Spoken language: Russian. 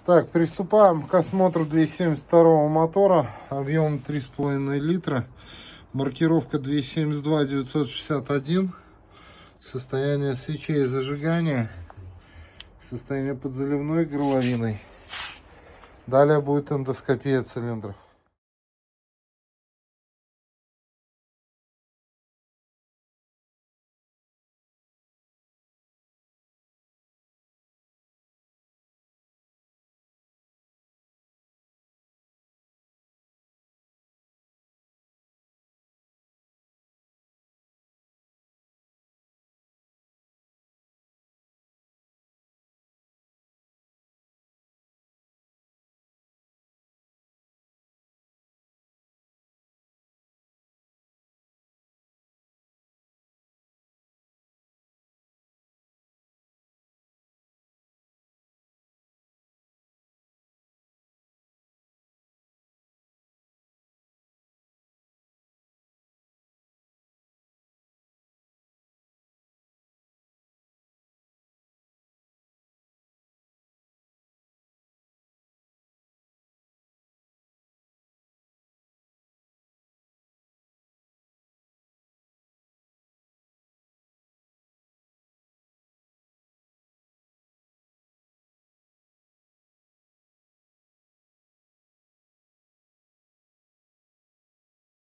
Так, приступаем к осмотру 272 мотора. Объем 3,5 литра. Маркировка 272 961. Состояние свечей зажигания. Состояние подзаливной горловиной. Далее будет эндоскопия цилиндров.